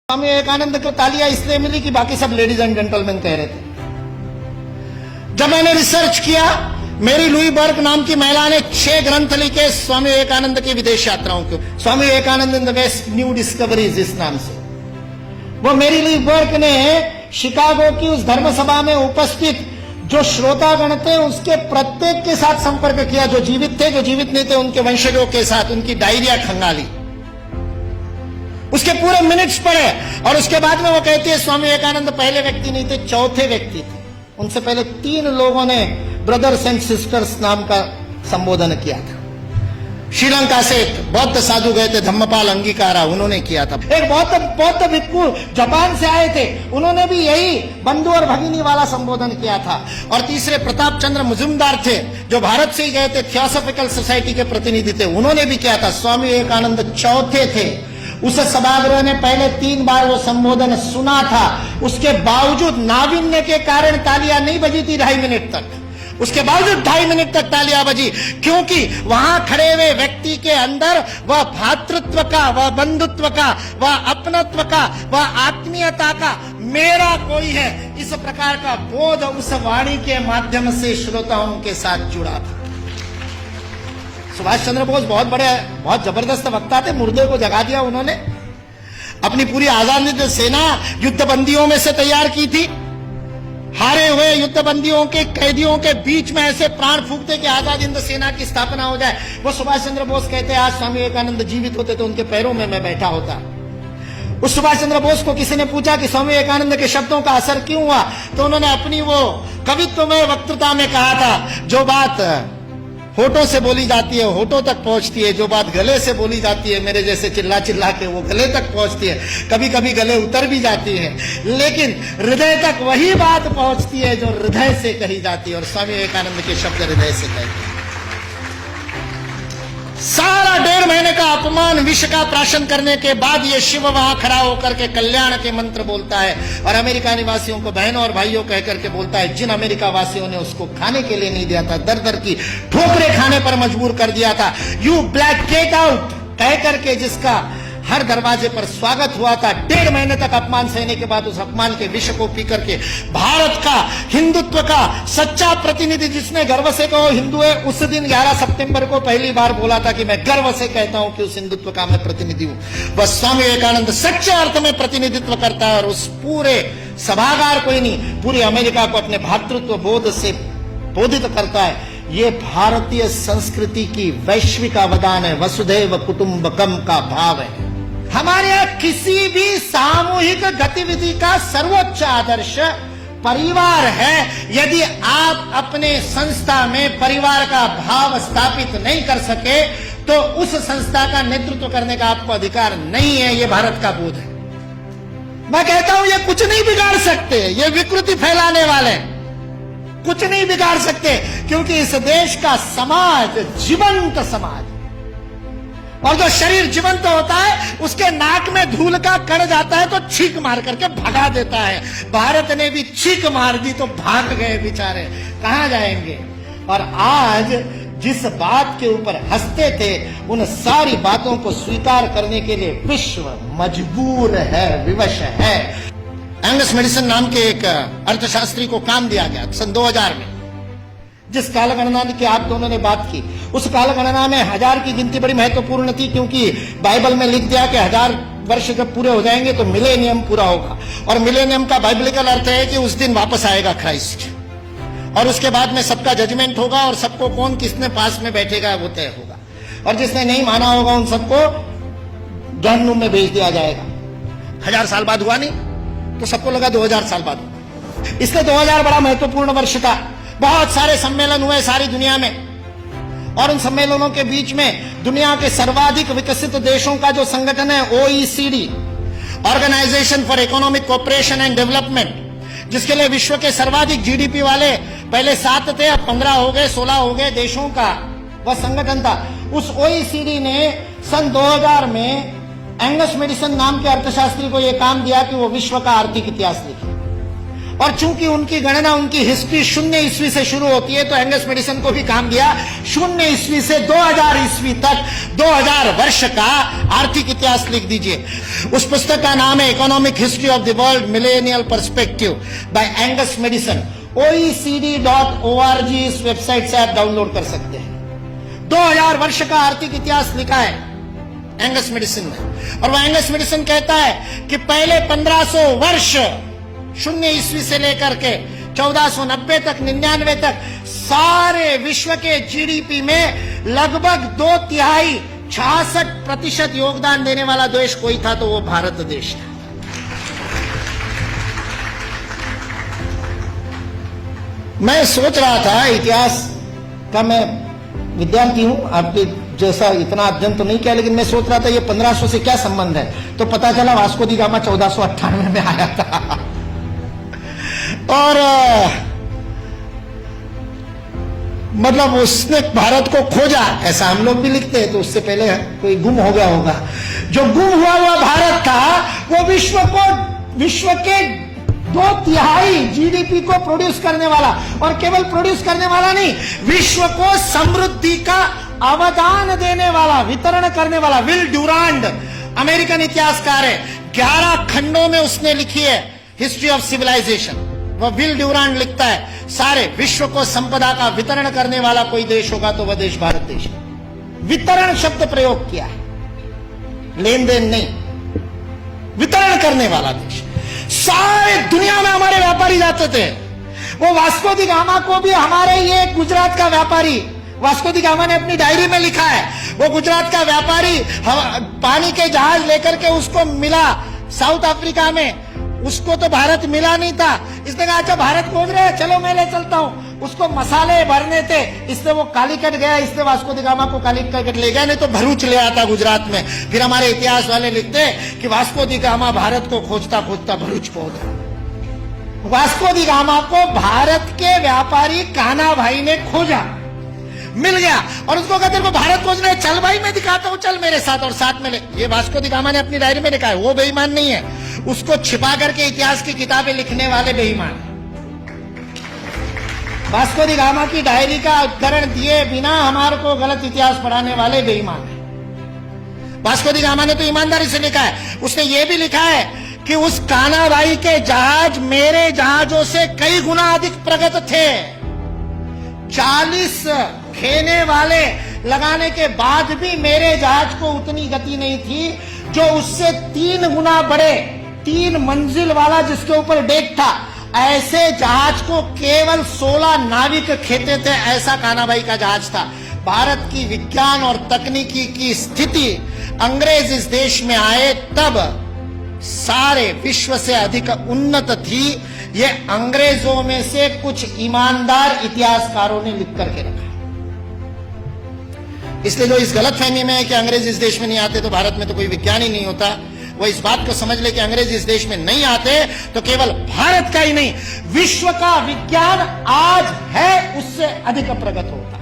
स्वामी विवेकानंद को तालियां इसलिए मिली कि बाकी सब लेडीज एंड जेंटलमैन कह रहे थे। जब मैंने रिसर्च किया, मेरी लुई बर्ग नाम की महिला ने 6 ग्रंथ लिखे स्वामी विवेकानंद की विदेश यात्राओं के, Swami Vivekananda in the west new discoveries इस नाम से। वो मेरी लुई बर्ग ने शिकागो की उस धर्म सभा में उपस्थित जो श्रोतागण थे उसके प्रत्येक के साथ संपर्क किया, जो जीवित थे, जो जीवित नहीं थे उनके वंशजों के साथ, उनकी डायरिया खंगाली, उसके पूरे मिनट्स पढ़े। और उसके बाद में वो कहती है स्वामी विवेकानंद पहले व्यक्ति नहीं थे, चौथे व्यक्ति थे। उनसे पहले 3 लोगों ने ब्रदर्स एंड सिस्टर्स नाम का संबोधन किया था। श्रीलंका से एक बौद्ध साधु गए थे, धम्मपाल अंगीकारा, उन्होंने किया था। एक बौद्ध भिक्खु जापान से आए थे, उन्होंने भी यही बंधु और भगिनी वाला संबोधन किया था। और तीसरे प्रताप चंद्र मुजुमदार थे, जो भारत से ही गए थे, थियोसॉफिकल सोसाइटी के प्रतिनिधि थे, उन्होंने भी किया था। स्वामी विवेकानंद चौथे थे। उस सभागृह ने पहले 3 बार वो संबोधन सुना था, उसके बावजूद नाविन्य के कारण तालियां नहीं बजी थी 2.5 मिनट तक। उसके बावजूद 2.5 मिनट तक तालियां बजी, क्योंकि वहां खड़े हुए व्यक्ति के अंदर वह भातृत्व का, वह बंधुत्व का, वह अपनत्व का, वह आत्मीयता का, मेरा कोई है, इस प्रकार का बोध उस वाणी के माध्यम से श्रोताओं के साथ जुड़ा था। सुभाष चंद्र बोस बहुत जबरदस्त वक्ता थे, मुर्दे को जगा दिया उन्होंने। अपनी पूरी आजादी सेना युद्धबंदियों में से तैयार की थी। हारे हुए युद्धबंदियों के कैदियों के बीच में ऐसे प्राण फूंकते कि आजाद हिंद सेना की स्थापना हो जाए। वो सुभाष चंद्र बोस कहते हैं, आज स्वामी विवेकानंद जीवित होते तो उनके पैरों में मैं बैठा होता। उस सुभाष चंद्र बोस को किसी ने पूछा कि स्वामी विवेकानंद के शब्दों का असर क्यों हुआ, तो उन्होंने अपनी वो कवित्वमय वक्तृता में कहा था, जो बात होठों से बोली जाती है होठों तक पहुंचती है, जो बात गले से बोली जाती है मेरे जैसे चिल्ला चिल्ला के वो गले तक पहुंचती है, कभी कभी गले उतर भी जाती है, लेकिन हृदय तक वही बात पहुंचती है जो हृदय से कही जाती है। और स्वामी विवेकानंद के शब्द हृदय से कहते हैं। सारा 1.5 महीने का अपमान विष का प्राशन करने के बाद ये शिव वहां खड़ा होकर के कल्याण के मंत्र बोलता है और अमेरिका निवासियों को बहनों और भाइयों कह करके बोलता है, जिन अमेरिका वासियों ने उसको खाने के लिए नहीं दिया था, दर दर की ठोकरें खाने पर मजबूर कर दिया था, यू ब्लैक गेट आउट कह करके जिसका हर दरवाजे पर स्वागत हुआ था, 1.5 महीने तक अपमान सहने के बाद उस अपमान के विष को पी करके भारत का हिंदुत्व का सच्चा प्रतिनिधि, जिसने गर्व से कहो हिंदू है, उस दिन 11 सितंबर को पहली बार बोला था कि मैं गर्व से कहता हूं कि उस हिंदुत्व का मैं प्रतिनिधि हूं। बस स्वामी विवेकानंद सच्चे अर्थ में प्रतिनिधित्व करता है और उस पूरे सभागार को ही नहीं, पूरी अमेरिका को अपने भातृत्व बोध से बोधित करता है। ये भारतीय संस्कृति की वैश्विक अवदान है, वसुधैव कुटुंबकम का भाव है। हमारे यहां किसी भी सामूहिक गतिविधि का सर्वोच्च आदर्श परिवार है। यदि आप अपने संस्था में परिवार का भाव स्थापित नहीं कर सके तो उस संस्था का नेतृत्व करने का आपको अधिकार नहीं है। यह भारत का बोध है। मैं कहता हूं ये कुछ नहीं बिगाड़ सकते, ये विकृति फैलाने वाले कुछ नहीं बिगाड़ सकते, क्योंकि इस देश का समाज जीवंत समाज, और जो शरीर जीवंत होता है उसके नाक में धूल का कण जाता है तो छींक मार करके भगा देता है। भारत ने भी छींक मार दी तो भाग गए बेचारे, कहां जाएंगे। और आज जिस बात के ऊपर हंसते थे, उन सारी बातों को स्वीकार करने के लिए विश्व मजबूर है, विवश है। एंगस मेडिसन नाम के एक अर्थशास्त्री को काम दिया गया सन 2000 में। जिस कालगणना की आप दोनों ने बात की, उस कालगणना में 1000 की गिनती बड़ी महत्वपूर्ण थी, क्योंकि बाइबल में लिख दिया कि 1000 वर्ष जब पूरे हो जाएंगे तो मिलेनियम पूरा होगा। और मिलेनियम का बाइबलिकल अर्थ है कि उस दिन वापस आएगा क्राइस्ट, और उसके बाद में सबका जजमेंट होगा और सबको कौन किसने पास में बैठेगा वो तय होगा, और जिसने नहीं माना होगा उन सबको जहन्नुम में भेज दिया जाएगा। 1000 साल बाद हुआ नहीं तो सबको लगा 2000 साल बाद होगा। इसलिए 2000 बड़ा महत्वपूर्ण वर्ष था। बहुत सारे सम्मेलन हुए सारी दुनिया में, और उन सम्मेलनों के बीच में दुनिया के सर्वाधिक विकसित देशों का जो संगठन है OECD, organisation for economic cooperation and development, जिसके लिए विश्व के सर्वाधिक GDP वाले पहले 7 थे, अब 15 हो गए, 16 हो गए देशों का वह संगठन था। उस OECD ने सन 2000 में एंगस मेडिसन नाम के अर्थशास्त्री को यह काम दिया कि वो विश्व का आर्थिक इतिहास लिखे। और चूंकि उनकी गणना, उनकी हिस्ट्री 0 ईस्वी से शुरू होती है, तो एंगस मैडिसन को भी काम दिया 0 ईस्वी से 2000 ईस्वी तक 2000 वर्ष का आर्थिक इतिहास लिख दीजिए। उस पुस्तक का नाम है economic history of the world millennial perspective by Angus Maddison. OECD.org इस वेबसाइट से आप डाउनलोड कर सकते हैं। 2000 वर्ष का आर्थिक इतिहास लिखा है एंगस मैडिसन ने। और वह एंगस मैडिसन कहता है कि पहले 1500 वर्ष 0 ईस्वी से लेकर के 1490 तक 99 तक सारे विश्व के जीडीपी में लगभग 2/3 66% योगदान देने वाला देश कोई था तो वो भारत देश था। मैं सोच रहा था, इतिहास का मैं विद्यार्थी हूं, आपके जैसा इतना अध्ययन तो नहीं किया, लेकिन मैं सोच रहा था ये 1500 से क्या संबंध है। तो पता चला वास्को दी गामा 1498 में आया था। और मतलब उसने भारत को खोजा, ऐसा हम लोग भी लिखते हैं, तो उससे पहले कोई गुम हो गया होगा। जो गुम हुआ भारत था वो विश्व के 2/3 जीडीपी को प्रोड्यूस करने वाला, और केवल प्रोड्यूस करने वाला नहीं, विश्व को समृद्धि का अवदान देने वाला, वितरण करने वाला। विल ड्यूरांड अमेरिकन इतिहासकार है, 11 खंडों में उसने लिखी है हिस्ट्री ऑफ सिविलाइजेशन। वह विल ड्यूरांड लिखता है सारे विश्व को संपदा का वितरण करने वाला कोई देश होगा तो वह देश भारत देश है। वितरण शब्द प्रयोग किया है, लेन देन नहीं, वितरण करने वाला देश। सारे दुनिया में हमारे व्यापारी जाते थे। वो वास्को दी गामा को भी हमारे ये गुजरात का व्यापारी, वास्को दी गामा ने अपनी डायरी में लिखा है, वो गुजरात का व्यापारी पानी के जहाज लेकर के उसको मिला साउथ अफ्रीका में। उसको तो भारत मिला नहीं था। इसने कहा अच्छा भारत खोज रहे हैं, चलो मैं ले चलता हूं। उसको मसाले भरने थे, इसने वो कालीकट गया, इसने वास्को दी गामा को कालीकट ले गया, नहीं तो भरूच ले आता गुजरात में। फिर हमारे इतिहास वाले लिखते कि वास्को दी गामा भारत को खोजता खोजता भरूच पहुंच गया। वास्को दी गामा को भारत के व्यापारी कान्हा भाई ने खोजा, मिल गया, और उसको कहते को भारत खोज रहे, चल भाई मैं दिखाता हूं, चल मेरे साथ, और साथ में ले। ये वास्को दी गामा ने अपनी डायरी में लिखा है, वो बेईमान नहीं है, उसको छिपा करके इतिहास की किताबें लिखने वाले बेईमान। वास्को दी गामा की डायरी का उद्धरण दिए बिना हमारे को गलत इतिहास पढ़ाने वाले बेईमान है। वास्को दी गामा ने तो ईमानदारी से लिखा है। उसने ये भी लिखा है कि उस कान्हा भाई के जहाज मेरे जहाजों से कई गुना अधिक प्रगत थे। 40 खेने वाले लगाने के बाद भी मेरे जहाज को उतनी गति नहीं थी, जो उससे 3 गुना बड़े 3 मंजिल वाला जिसके ऊपर डेक था, ऐसे जहाज को केवल 16 नाविक खेते थे। ऐसा कान्हा भाई का जहाज था। भारत की विज्ञान और तकनीकी की स्थिति अंग्रेज इस देश में आए तब सारे विश्व से अधिक उन्नत थी। ये अंग्रेजों में से कुछ ईमानदार इतिहासकारों ने लिख करके रखा। इसलिए जो इस गलतफहमी में है कि अंग्रेज इस देश में नहीं आते तो भारत में तो कोई विज्ञान ही नहीं होता, वो इस बात को समझ ले कि अंग्रेज इस देश में नहीं आते तो केवल भारत का ही नहीं, विश्व का विज्ञान आज है उससे अधिक प्रगत होता।